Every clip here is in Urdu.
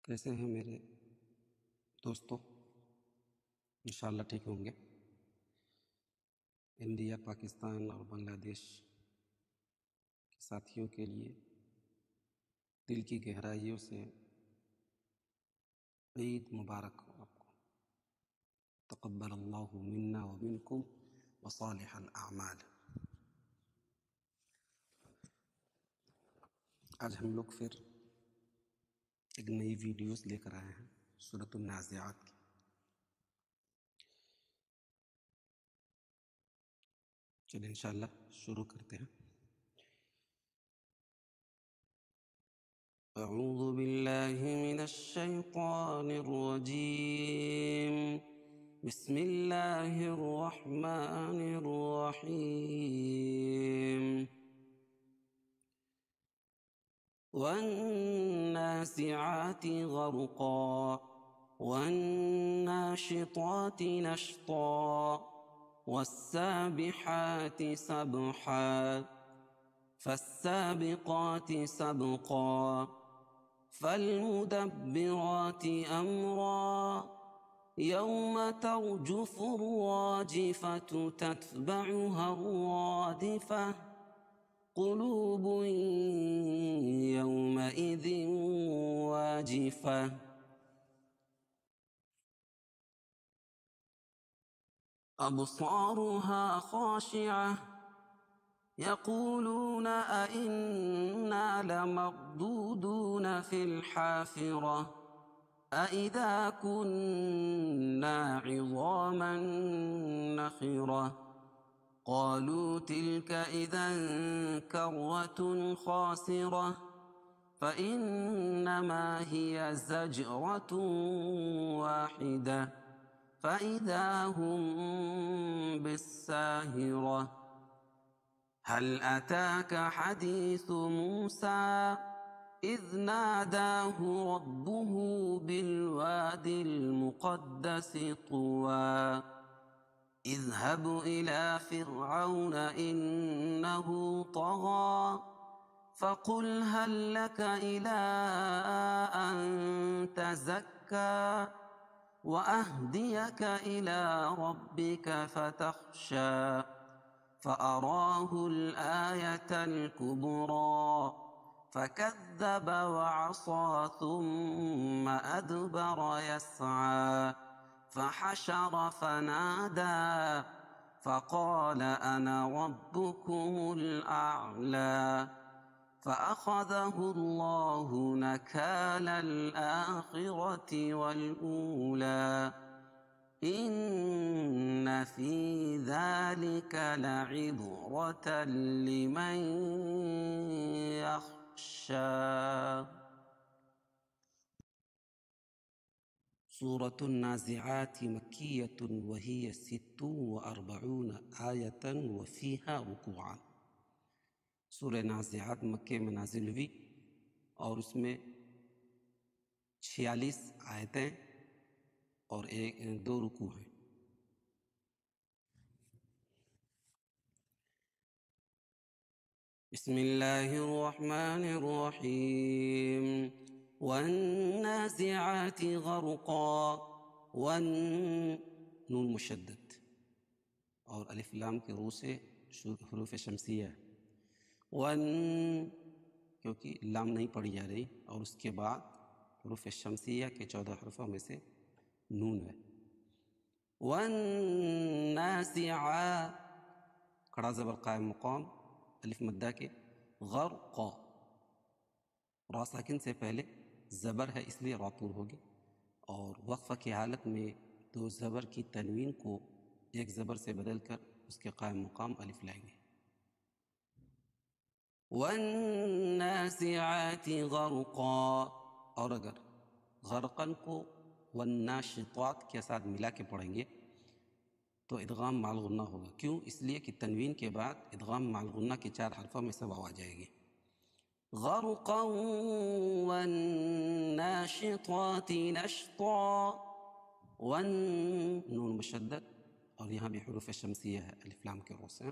کیسے ہیں میرے دوستوں؟ انشاءاللہ ٹھیک ہوں گے۔ انڈیا، پاکستان اور بنگلہ دیش کے ساتھیوں کے لیے دل کی گہرائیوں سے عید مبارک ہو آپ کو۔ تقبل اللہ منا ومنکم وصالح الاعمال۔ آج ہم لوگ پھر ایک نئی ویڈیوز لے کر آئے ہیں سورۃ النازعات کی۔ چلیں انشاءاللہ شروع کرتے ہیں۔ اعوذ باللہ من الشیطان الرجیم، بسم اللہ الرحمن الرحیم۔ والنازعات غرقا والناشطات نشطا والسابحات سبحا فالسابقات سبقا فالمدبرات أمرا يوم ترجف الراجفة تتبعها الرادفة قلوب يومئذ واجفة أبصارها خاشعة يقولون أئنا لمردودون في الحافرة أئذا كنا عظاما نخرة قالوا تلك إذا كرة خاسرة فإنما هي زجرة واحدة فإذا هم بالساهرة هل أتاك حديث موسى إذ ناداه ربه بالواد المقدس طوى اذهب إلى فرعون إنه طغى فقل هل لك إلى أن تزكى وأهديك إلى ربك فتخشى فأراه الآية الكبرى فكذب وعصى ثم أدبر يسعى فحشر فنادى فقال أنا ربكم الأعلى فأخذه الله نكال الآخرة والأولى إن في ذلك لعبرة لمن يخشى۔ سورة النازعات مكية وهي 46 آية وفيها ركوعا۔ سورہ نازعات مکے میں نازل ہوئی اور اس میں 46 آیتیں اور 2 رکوع ہیں۔ بسم اللہ الرحمن الرحیم۔ والنازعات غرقا، نون مشدد اور الف لام کے رو سے حروف شمسیہ ہے، کیونکہ لام نہیں پڑھی جا رہی، اور اس کے بعد حروف شمسیہ کے 14 حرفوں میں سے نون ہے۔ والنازعات کھڑا زبر قائم مقام الف مدہ کے، غرقا را ساکن سے پہلے زبر ہے اس لیے را طول ہوگی، اور وقفہ کی حالت میں 2 زبر کی تنوین کو ایک زبر سے بدل کر اس کے قائم مقام الف لائیں گے۔ والنازعات غرقا، اور اگر غرقن کو والناشطات کے ساتھ ملا کے پڑھیں گے تو ادغام مع الغنہ ہوگا۔ کیوں؟ اس لیے کہ تنوین کے بعد ادغام مع الغنہ کے 4 حرفوں میں سے واو آ جائے گی۔ غرقا والناشطات نشطا، نون مشدد اور یہاں بھی حروف شمسیہ ہے الف لام کے رو سے۔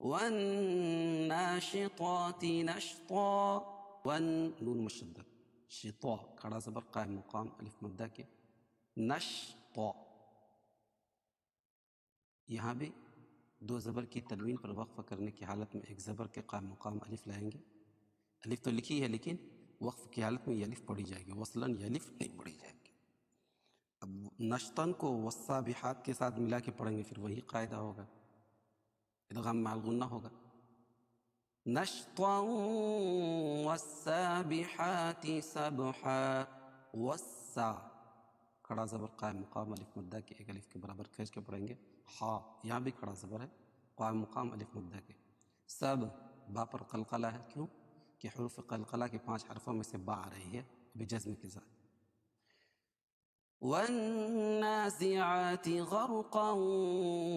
والناشطات نشطا، نون مشدد شطا کھڑا زبر قائم مقام الف مدہ کے نشطا، یہاں بھی دو زبر کی تنوین پر وقف کرنے کی حالت میں ایک زبر کے قائم مقام الف لائیں گے. الف تو لکھی ہے لیکن وقف کی حالت میں یہ الف پڑھی جائے گی، وصلاً یہ الف نہیں پڑھی جائے گی. اب نشطن کو والسابحات کے ساتھ ملا کے پڑھیں گے، پھر وہی قاعدہ ہوگا، ادغام مع الغنہ ہوگا. نشطا والسابحات سبحا، والسا کھڑا زبر قائم مقام الف مدہ کے ایک الف کے برابر کھینچ کے پڑھیں گے. ہا یہاں بھی کھڑا زبر ہے قائم مقام الف مدہ کے. سب با پر قلقلہ ہے، کیوں کہ حروف قلقلہ کے 5 حرفوں میں سے با آ رہی ہے بجزم کے ساتھ. والنازعات غرقا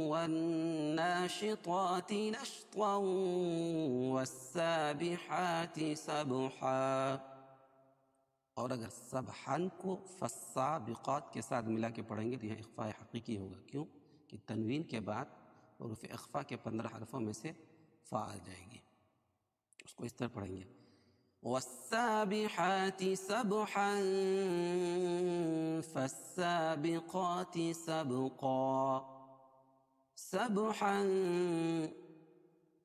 والناشطات نشطا والسابحات سبحا. اور اگر سبحن کو فالسابقات کے ساتھ ملا کے پڑھیں گے تو یہاں اخفاء حقیقی ہوگا، کیوں کہ تنوین کے بعد حروف اخفاء کے 15 حرفوں میں سے فا آ جائے گی. اس کو اس طرح پڑھیں گے والسابحات سبحا فالسابقات سبقا. سبحا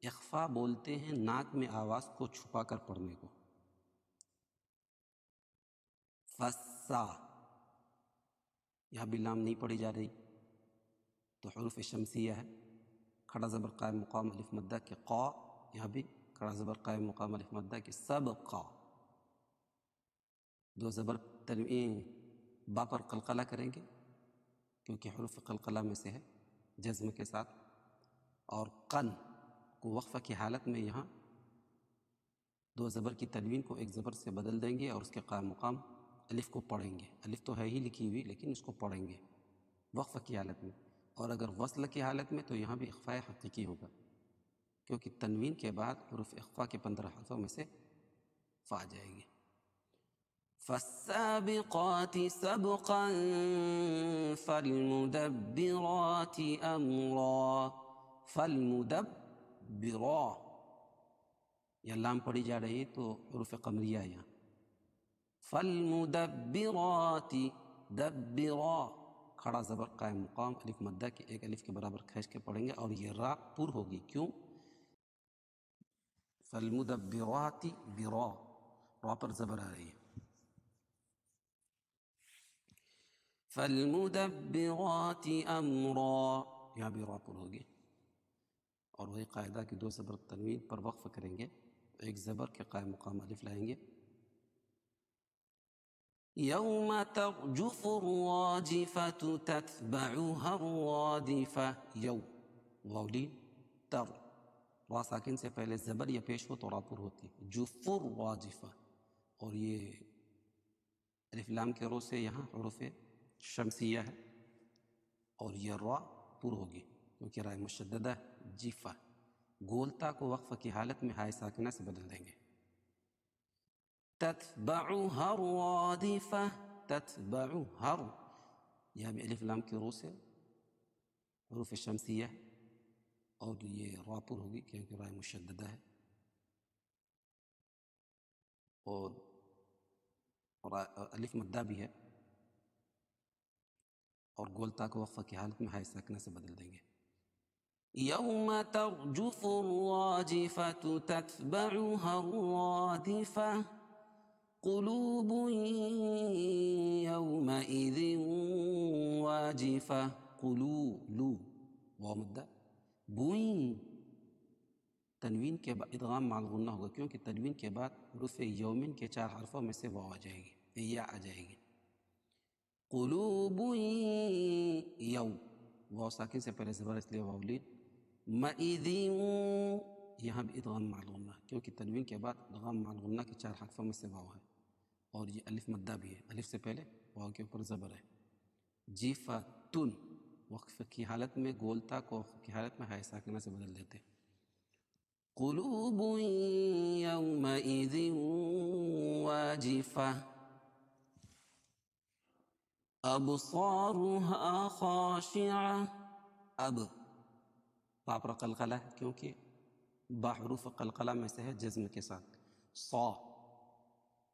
اخفاء بولتے ہیں ناک میں آواز کو چھپا کر پڑھنے کو. فسا یہاں بھی لام نہیں پڑھی جا رہی تو حروف شمسیہ ہے، کھڑا زبر قائم مقام الف مدہ کے قا، یہاں بھی کھڑا زبر قائم مقام الف مدہ کے سبقا. دو زبر تنوین با پر قلقلہ کریں گے کیونکہ حروف قلقلہ میں سے ہے جزم کے ساتھ، اور قن کو وقفہ کی حالت میں یہاں دو زبر کی تنوین کو ایک زبر سے بدل دیں گے اور اس کے قائم مقام الف کو پڑھیں گے. الف تو ہے ہی لکھی ہوئی لیکن اس کو پڑھیں گے وقفہ کی حالت میں. اور اگر وصل کی حالت میں تو یہاں بھی اخفاء حقیقی ہوگا کیونکہ تنوین کے بعد حروف اخفاء کے 15 حرفوں میں سے فا آ جائے گی. فالسابقات سبقا فالمدبرات امرا. فالمدبرا یا لام پڑھی جا رہی تو حروف قمریہ یہاں. فالمدبرات دبرا کھڑا زبر قائم مقام الف مدہ کے ایک الف کے برابر کھینچ کے پڑھیں گے اور یہ را پر ہوگی، کیوں فالمدبرات برا، را پر زبر آ رہی ہے. فالمدبرات امرا یہاں بھی را پر ہوگی. اور وہی قاعدہ کہ دو زبر تنوین پر وقف کریں گے، ایک زبر کے قائم مقام الف لائیں گے. یوم ترجف الراجفة تتبعها الرادفة. یو واولین تر را ساکن سے پہلے زبر یا پیش ہو تو را پر ہوتی. جف الراجفة، اور یہ الف لام کے رو سے یہاں حروف شمسیہ ہے اور یہ را پر ہوگی کیونکہ رائے مشددہ جیفہ. گولتا کو وقفہ کی حالت میں ہائے ساکنہ سے بدل دیں گے. تتبعها الرادفة تتبعها، یہاں بھی الف لام کی رو سے حروف شمسیہ ہے اور یہ را پر ہوگی کیونکہ رائے مشددہ ہے. اور الف مدہ بھی ہے اور گولتا کو وقفہ کی حالت میں ہائے ساکنہ سے بدل دیں گے. یوم ترجف الراجفة تتبعها الرادفة قلوب يومئذ واجفة. قلولو واو مدہ بوئیں تنوین کے بعد ادغام مع الغنہ ہوگا کیونکہ تنوین کے بعد حروف یومن کے 4 حرفوں میں سے واو آ جائے گی، یا آ جائے گی. قلوب یو واو ساکن سے پہلے زبر اس لیے واو لین. مئذ یہاں بھی ادغام مع الغنہ کیونکہ تنوین کے بعد ادغام مع الغنہ کے 4 حرفوں میں سے واو ہے اور یہ الف مدہ بھی ہے، الف سے پہلے واو کے اوپر زبر ہے. جیفتن وقف کی حالت میں گولتا کو وقف کی حالت میں ہائے ساکنہ سے بدل دیتے. قلوب یومئذ واجفة ابصارها خاشعة. اب با پر قلقلہ ہے کیونکہ با حروف قلقلہ میں سے ہے جزم کے ساتھ. صا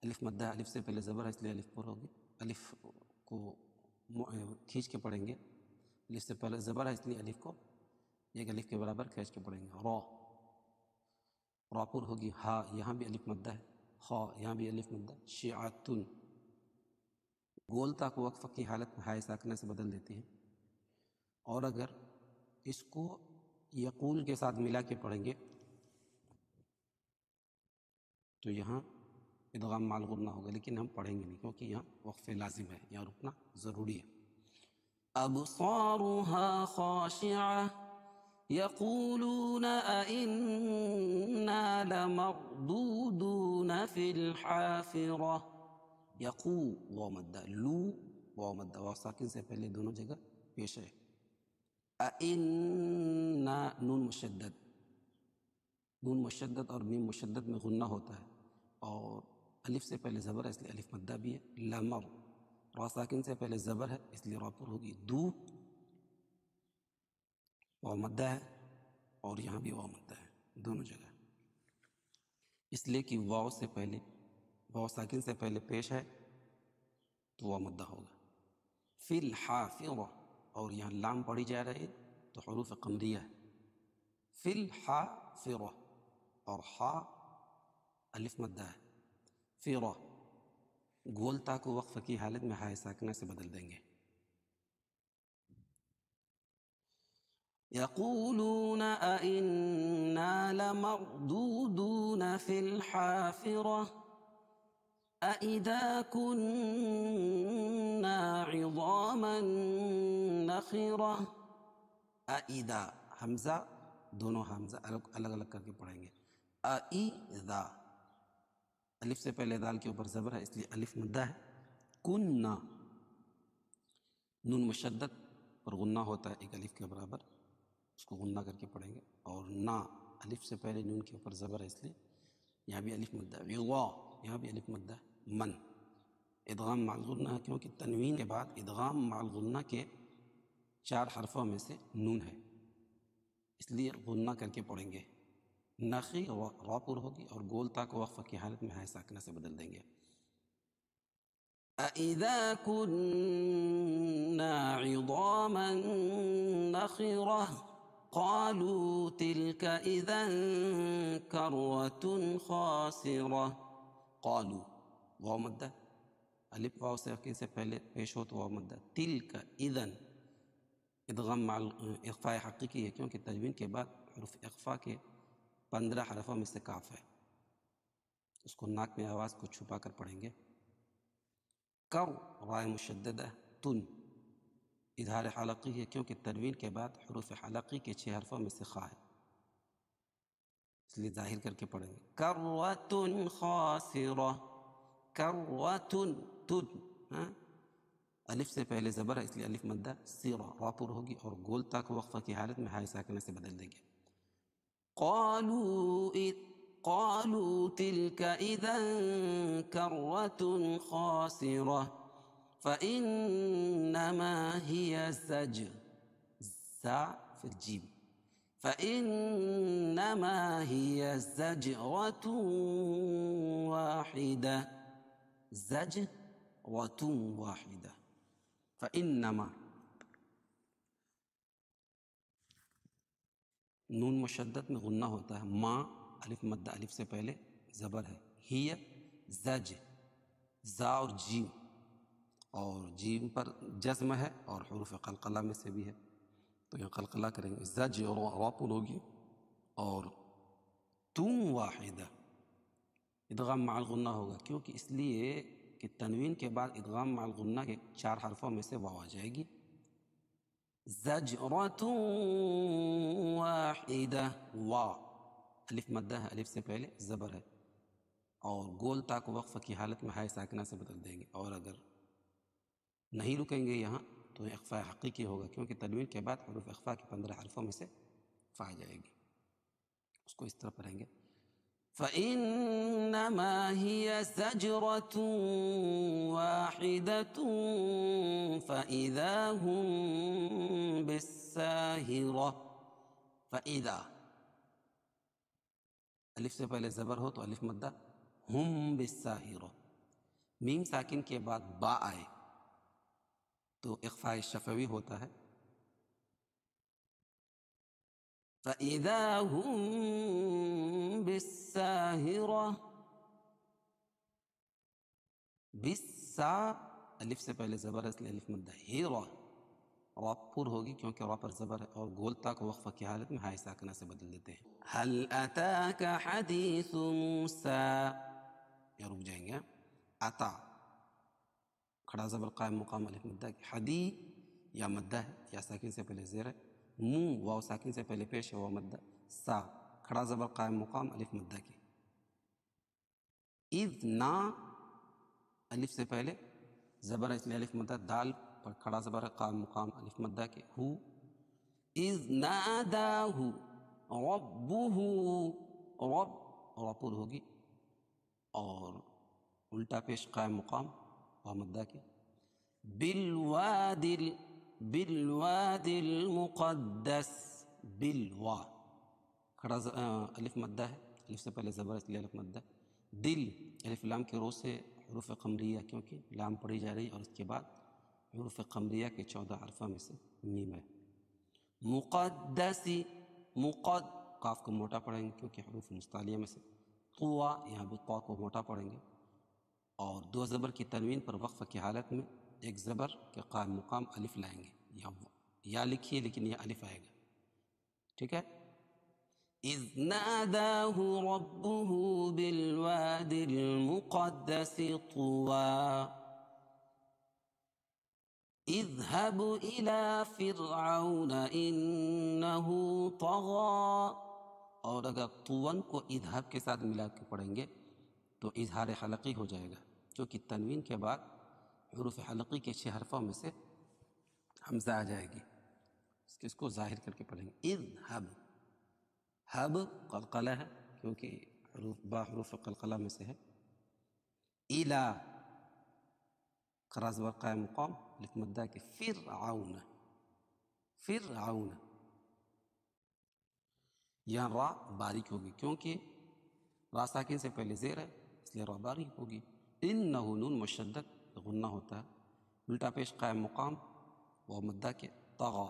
الف مدہ ہے، الف سے پہلے زبر ہے اس لیے الف پر ہوگی، الف کو کھینچ کے پڑھیں گے، الف سے پہلے زبر ہے اس لیے الف کو ایک الف کے برابر کھینچ کے پڑھیں گے، را، را پر ہوگی، ہا یہاں بھی الف مدہ ہے، خا یہاں بھی الف مدہ، شیعتن، گول تا کو وقف کی حالت میں ہائے ساکنہ سے بدل دیتے ہیں، اور اگر اس کو یقول کے ساتھ ملا کے پڑھیں گے تو یہاں ادغام مع الغنہ ہوگا، لیکن ہم پڑھیں گے نہیں کیونکہ یہاں وقف لازم ہے، یہاں رکنا ضروری ہے۔ ابصارها خاشعة يقولون أئنا لمردودون في الحافرة، یقو واو مدہ، لو واو مدہ، واو ساکن سے پہلے دونوں جگہ پیش ہے، أئنا نون مشدد، نون مشدد اور میم مشدد میں غنہ ہوتا ہے، اور الف سے پہلے زبر ہے اس لیے الف مدہ بھی ہے، لمر، را ساکن سے پہلے زبر ہے اس لیے را پر ہوگی، دو واو مدہ ہے اور یہاں بھی واو مدہ ہے دونوں جگہ، اس لیے کہ واو سے پہلے، واو ساکن سے پہلے پیش ہے تو واو مدہ ہوگا۔ فی الحافرہ، اور یہاں لام پڑھی جا رہی ہے تو حروف قمریہ ہے، فی الحافرہ، اور حا الف مدہ ہے، فرہ، گول تا کو وقف کی حالت میں ہائے ساکنہ سے بدل دیں گے۔ یقولون أئنا لمردودون في الحافرة أئذا كنا عظاما نخرة، أئذا حمزہ، دونوں حمزہ الگ الگ کر کے پڑھیں گے، أئذا، الف سے پہلے دال کے اوپر زبر ہے اس لیے الف مدہ ہے، کننا، نون مشدد پر غنہ ہوتا ہے ایک الف کے برابر، اس کو غنہ کر کے پڑھیں گے، اور نا الف سے پہلے نون کے اوپر زبر ہے اس لیے یہاں بھی الف مدہ ہے، وغا یہاں بھی الف مدہ ہے، من، ادغام مع الغنہ ہے کیونکہ تنوین کے بعد ادغام مع الغنہ کے 4 حرفوں میں سے نون ہے، اس لیے غنہ کر کے پڑھیں گے، نخی را پر ہوگی اور گول تا کو وقف کی حالت میں ہائے ساکنہ سے بدل دیں گے۔ أَإِذَا كُنَّا عِظَامًا نَخِرَةً قَالُوا تِلْكَ إِذًا كَرَّةٌ خَاسِرَةٌ، قالوا واو مدہ، الف واو ساکن سے پہلے پیش ہو تو واو مدہ، تلک اذن، ادغام مع اخفاء حقیقی ہے کیونکہ تنوین کے بعد حروف اخفاء کے 15 حرفوں میں سے کاف ہے، اس کو ناک میں آواز کو چھپا کر پڑھیں گے۔ کر رائے مشددہ، تن، اظہار حلقی ہے کیونکہ تنوین کے بعد حروف حلقی کے 6 حرفوں میں سے خا ہے، اس لیے ظاہر کر کے پڑھیں گے، کرۃ خاسرہ، کرۃ، تن، الف سے پہلے زبر ہے اس لیے الف مدہ، سیرہ را پر ہوگی اور گول تا کو وقفہ کی حالت میں ہائے ساکنہ سے بدل دیں گے۔ قالوا تلك إذا كرة خاسرة فإنما هي زجر، زا في الجيم، فإنما هي زجرة واحدة، زجرة واحدة، فإنما، نون مشدد میں غنہ ہوتا ہے، ما الف مدہ الف سے پہلے زبر ہے، ہی زج، زا اور جیم، اور جیم پر جزم ہے اور حروف قلقلہ میں سے بھی ہے تو یہ قلقلہ کریں گے، زج اور راپل ہوگی، اور تم واحدہ، ادغام مع الغنہ ہوگا کیونکہ اس لیے کہ تنوین کے بعد ادغام مع الغنہ کے 4 حرفوں میں سے واو آ جائے گی، زجرۃ واحدہ، وا الف مدہ ہے الف سے پہلے زبر ہے اور گول تا کو وقف کی حالت میں ہائے ساکنہ سے بدل دیں گے، اور اگر نہیں رکیں گے یہاں تو اخفاء حقیقی ہوگا کیونکہ تنوین کے بعد حروف اخفاء کے 15 حرفوں میں سے فا جائے گی، اس کو اس طرح پڑھیں گے، فَإِنَّمَا هِيَ زَجْرَةٌ وَاحِدَةٌ فَإِذَا هُمْ بِالسَّاهِرَةِ، فَإِذَا الف سے پہلے زبر ہو تو الف مدہ، ہم بالساہرہ، میم ساکن کے بعد با آئے تو اخفاء شفوی ہوتا ہے. فَإِذَا هُمْ بِالسَّاهِرَةِ. بِالسا الف سے پہلے زبر ہے اس لیے الف مدہ. ہیرا را پر ہوگی کیونکہ را پر زبر ہے، اور گول تا کو وقفہ کی حالت میں ہائے ساکنہ سے بدل دیتے ہیں. هل أتاك حديث موسى. یا رک جائیں گے. عطا کھڑا زبر قائم مقام الف مدہ کی. حدی یا مدہ ہے، یا ساکن سے پہلے زیر ہے. مو واو ساکن سے پہلے پیش ہے، واو مدہ. سا کھڑا زبر قائم مقام الف مدہ کی. اذ نا الف سے پہلے زبر ہے اس لیے الف مدہ. دال پر کھڑا زبر ہے قائم مقام الف مدہ کی. ہو اذ ناداہ ربہ. رب راپور ہوگی اور الٹا پیش قائم مقام واو مدہ کی. بالواد المقدس. بالوا کھڑا الف مدہ ہے، الف سے پہلے زبر اس لیے الف مدہ. دل الف لام کے رو سے حروف قمریہ کیونکہ لام پڑھی جا رہی اور اس کے بعد حروف قمریہ کے 14 حرفوں میں سے میم ہے. مقدسی مقد قاف کو موٹا پڑھیں گے کیونکہ حروف مستعلیہ میں سے. طوا یہاں بھی طوا کو موٹا پڑھیں گے اور دو زبر کی تنوین پر وقف کی حالت میں ایک زبر کے قائم مقام الف لائیں گے. یا لکھیے لیکن یہ الف آئے گا. ٹھیک ہے. اذ ناداہ ربہ بالواد المقدس طوى اذهب الى فرعون انہ طغى. اور اگر طون کو اذهب کے ساتھ ملا کے پڑھیں گے تو اظہار حلقی ہو جائے گا کیونکہ تنوین کے بعد حروف حلقی کے 6 حرفوں میں سے حمزہ آ جائے گی. اس کو ظاہر کر کے پڑھیں گے. اذهب حب قلقلہ ہے کیونکہ با حروف قلقلہ میں سے ہے. الا قرا زبر قائم مقام الف مدہ کے. فرعون فرعون یہاں را باریک ہوگی کیونکہ را ساکن سے پہلے زیر ہے اس لیے را باریک ہوگی. انہ نون مشدد غنہ ہوتا ہے. الٹا پیش قائم مقام و مدہ کے. طغى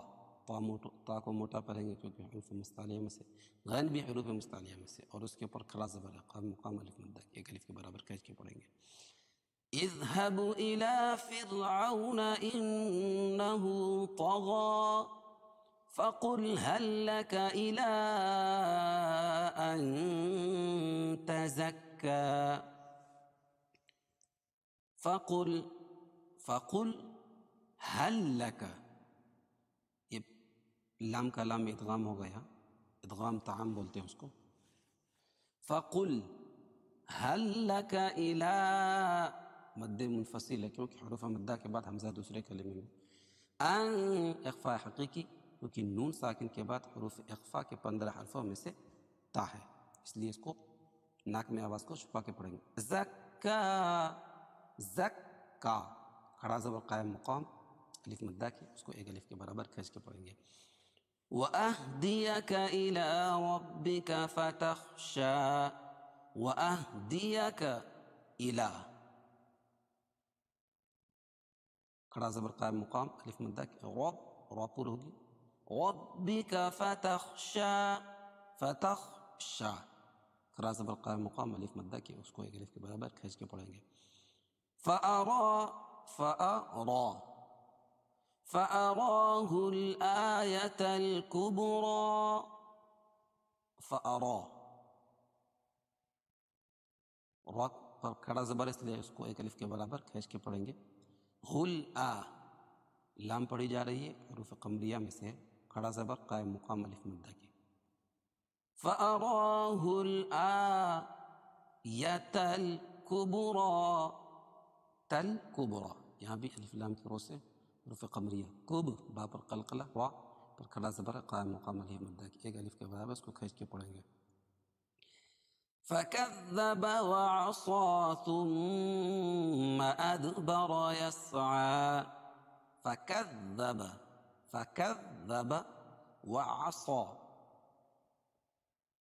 تا کو موٹا پڑھیں گے کیونکہ حروف مستعلیہ میں سے. غین بھی حروف مستعلیہ میں سے اور اس کے اوپر کھڑا زبر ہے قائم مقام الف مدہ کے. ایک الف کے برابر کھینچ کے پڑھیں گے. اذهب الى فرعون انه طغى فقل هل لك الى ان تزكى. فقل هل لك یہ لام کا لام ادغام ہو گیا. ادغام تعام بولتے ہیں اس کو. فقل هل لك الى مد منفصل ہے کیونکہ حروف مدہ کے بعد حمزہ دوسرے کلمے میں. ان اخفاء حقیقی کیونکہ نون ساکن کے بعد حروف اخفاء کے 15 حرفوں میں سے تا ہے اس لیے اس کو ناک میں آواز کو چھپا کے پڑھیں گے. زکا زکا کھڑا زبر قائم مقام الف مدہ کی. اس کو ایک الف کے برابر کھینچ کے پڑھیں گے. وَأَهْدِيَكَ إِلَىٰ رَبِّكَ فَتَخْشَىٰ. وَأَهْدِيَكَ إِلَىٰ کھڑا زبر قائم مقام الف مدہ کی. رب را پر ہوگی. رَبِّكَ فَتَخْشَىٰ فتخشى کھڑا زبر قائم مقام الف مدہ کی. اس کو ایک الف کے برابر کھینچ کے پڑھیں گے. فَأَرَاهُ الْآيَةَ الْكُبْرَىٰ. فَأَرَاهُ را پر کھڑا زبر اس لیے اس کو ایک الف کے برابر کھینچ کے پڑھیں گے. لام پڑھی جا رہی ہے حروف قمریہ میں سے. کھڑا زبر قائم مقام الف مدہ کی. فَأَرَاهُ الْآيَةَ الْكُبْرَىٰ. تل کبرا یہاں بھی الف لام کی رو سے حروف قمریہ. کب با پر قلقلہ وا پر کھڑا زبر قائم مقام الف مدہ کی. ایک الف کے برابر اس کو کھینچ کے پڑھیں گے. فَكَذَّبَ وَعَصَىٰ ثُمَّ أَدْبَرَ يَسْعَىٰ. فَكَذَّبَ وَعَصَىٰ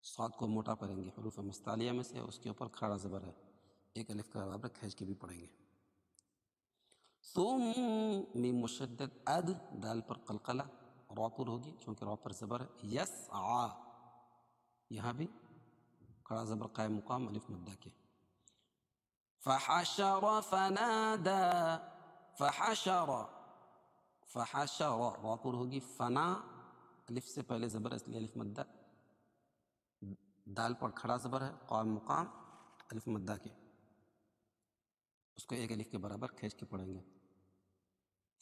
صاد کو موٹا پڑھیں گے حروف مستعلیہ میں سے. اس کے اوپر کھڑا زبر ہے ایک الف کا برابر کھینچ کے بھی پڑھیں گے. ثم میم مشدد اد دال پر قلقلہ را پر ہوگی چونکہ را پر زبر ہے. یسعا یہاں بھی کھڑا زبر قائم مقام الف مدہ کے. فحشر فنادى فحشر فحشر را پر ہوگی. فنا الف سے پہلے زبر ہے اس لیے الف مدہ. دال پر کھڑا زبر ہے قائم مقام الف مدہ کے. اس کو ایک الف کے برابر کھینچ کے پڑھیں گے.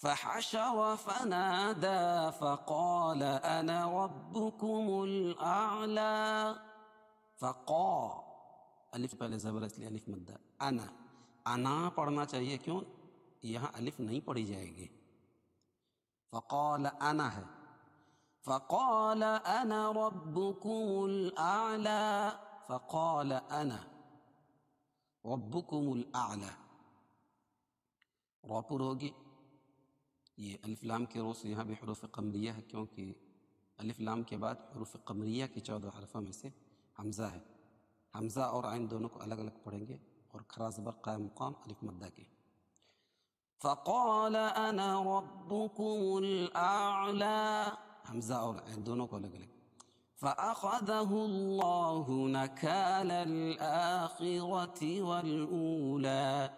فحشر فنادى فقال انا ربكم الاعلى. فقا الف پہلے زبر اس لیے الف مدہ. انا پڑھنا چاہیے، کیوں یہاں الف نہیں پڑھی جائے گی. فقال انا ہے. فقال انا ربكم الاعلى. فقال انا ربكم الاعلى را پر ہوگی. یہ الف لام کے روس یہاں بھی حروف قمریہ ہے، کیونکہ الف لام کے بعد حروف قمریہ کے 14 حرفوں میں سے حمزہ ہے. حمزہ اور عین دونوں کو الگ الگ پڑھیں گے اور کھڑا زبر قائم مقام الف مدہ کے. فقال انا ربكم الاعلى حمزہ اور عین دونوں کو الگ الگ. فأخذه الله نكال الآخرة والأولى.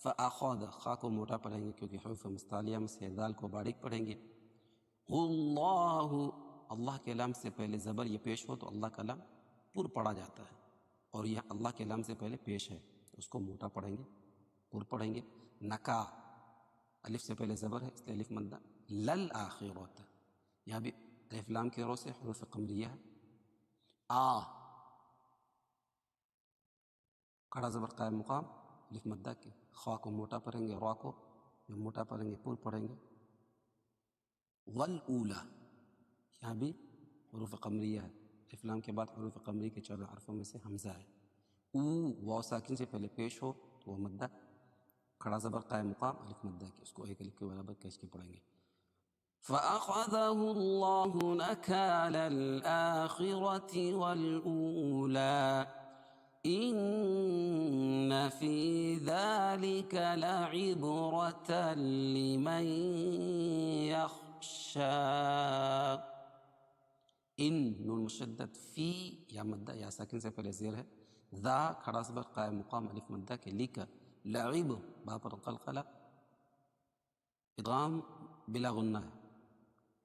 فأخذ خا کو موٹا پڑھیں گے کیونکہ حروف مستعلیہ میں سے دال کو باریک پڑھیں گے. اللہ اللہ کے لام سے پہلے زبر یہ پیش ہو تو اللہ کا لام پر پڑھا جاتا ہے، اور یہ اللہ کے لام سے پہلے پیش ہے تو اس کو موٹا پڑھیں گے، پر پڑھیں گے. نکا الف سے پہلے زبر ہے اس لیے الف مدہ. لل آخرت یہاں بھی الف لام کے رو سے حروف قمریہ ہے. کھڑا زبر قائم مقام الف مدہ کے. خا کو موٹا پڑھیں گے، را کو موٹا پڑھیں گے، پر پڑھیں گے. والاولا یہاں بھی حروف قمریہ ہے. الف لام کے بعد حروف قمری کے 14 حرفوں میں سے حمزہ ہے. واو ساکن سے پہلے پیش ہو تو وہ مدہ. کھڑا زبر قائم مقام الف مدہ کے. اس کو ایک الف کے برابر کھینچ کے پڑھیں گے. فأخذه الله نكال الآخرة والأولى إن في ذلك لعبرة لمن يخشى. ان نون مشدد فی یا مدہ یا ساکن سے پہلے زیر ہے. ذا کھڑا زبر قائم مقام الف مدہ کے. لکا لعب با پر قلقلہ ادغام بلا غنہ ہے،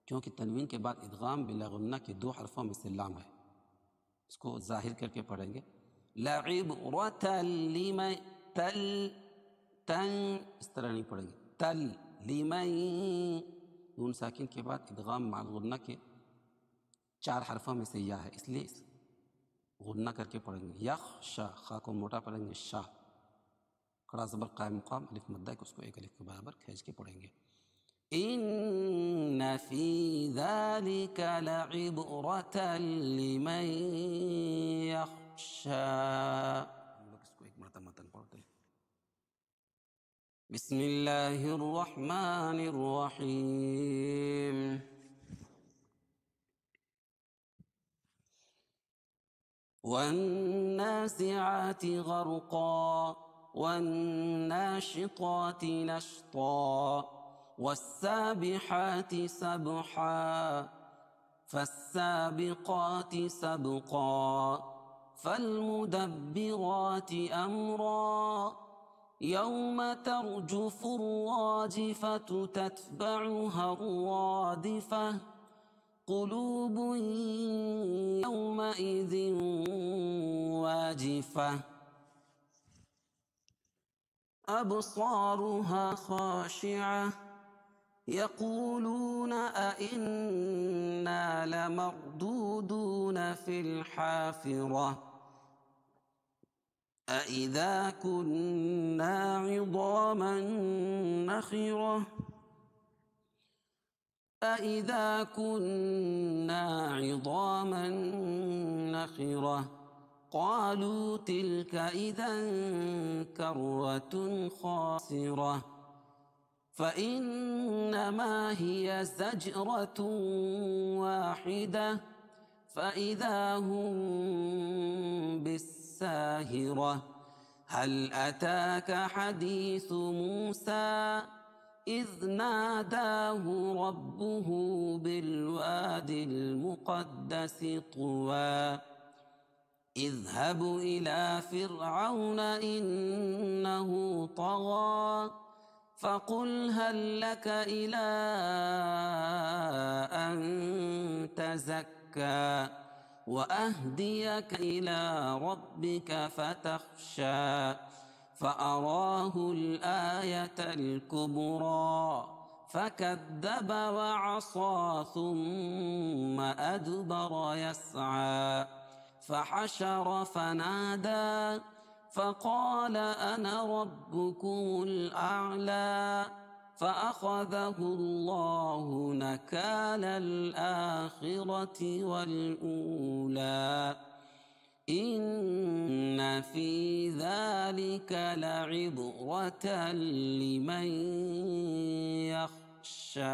کیونکہ تنوین کے بعد ادغام بلا غنہ کے 2 حرفوں میں سے لام ہے. اس کو ظاہر کر کے پڑھیں گے. لعبرة لمن تل تن اس طرح نہیں پڑھیں گے. تل لمن نون ساکن کے بعد ادغام مع غنہ کے 4 حرفوں میں سے یا ہے، اس لیے غنہ کر کے پڑھیں گے. یخشا خا کو موٹا پڑھیں گے. شاہ کھڑا زبر قائم مقام الف مدہ کو. اس کو ایک الف کے برابر کھینچ کے پڑھیں گے. ان فی ذلک لعبرة لمن یخشى. ہم لوگ اس کو ایک مرتبہ متن پڑھتے ہیں. بسم اللہ الرحمن الرحیم. والنازعات غرقا والناشطات نشطا والسابحات سبحا فالسابقات سبقا فالمدبرات أمرا يوم ترجف الراجفة تتبعها الرادفة قلوب يومئذ واجفة أبصارها خاشعة يقولون أئنا لمردودون في الحافرة أئذا كنا عظاما نخرة أئذا كنا عظاما نخرة قالوا تلك إذا كرة خاسرة فإنما هي زجرة واحدة فإذا هم بالساهرة هل أتاك حديث موسى إذ ناداه ربه بالواد المقدس طوى اذهب إلى فرعون إنه طغى فقل هل لك إلى أن تزكى وأهديك إلى ربك فتخشى فأراه الآية الكبرى فكذب وعصى ثم أدبر يسعى فحشر فنادى فقال أنا ربكم الأعلى فأخذه الله نكال الآخرة والأولى إن في ذلك لعبرة لمن يخشى.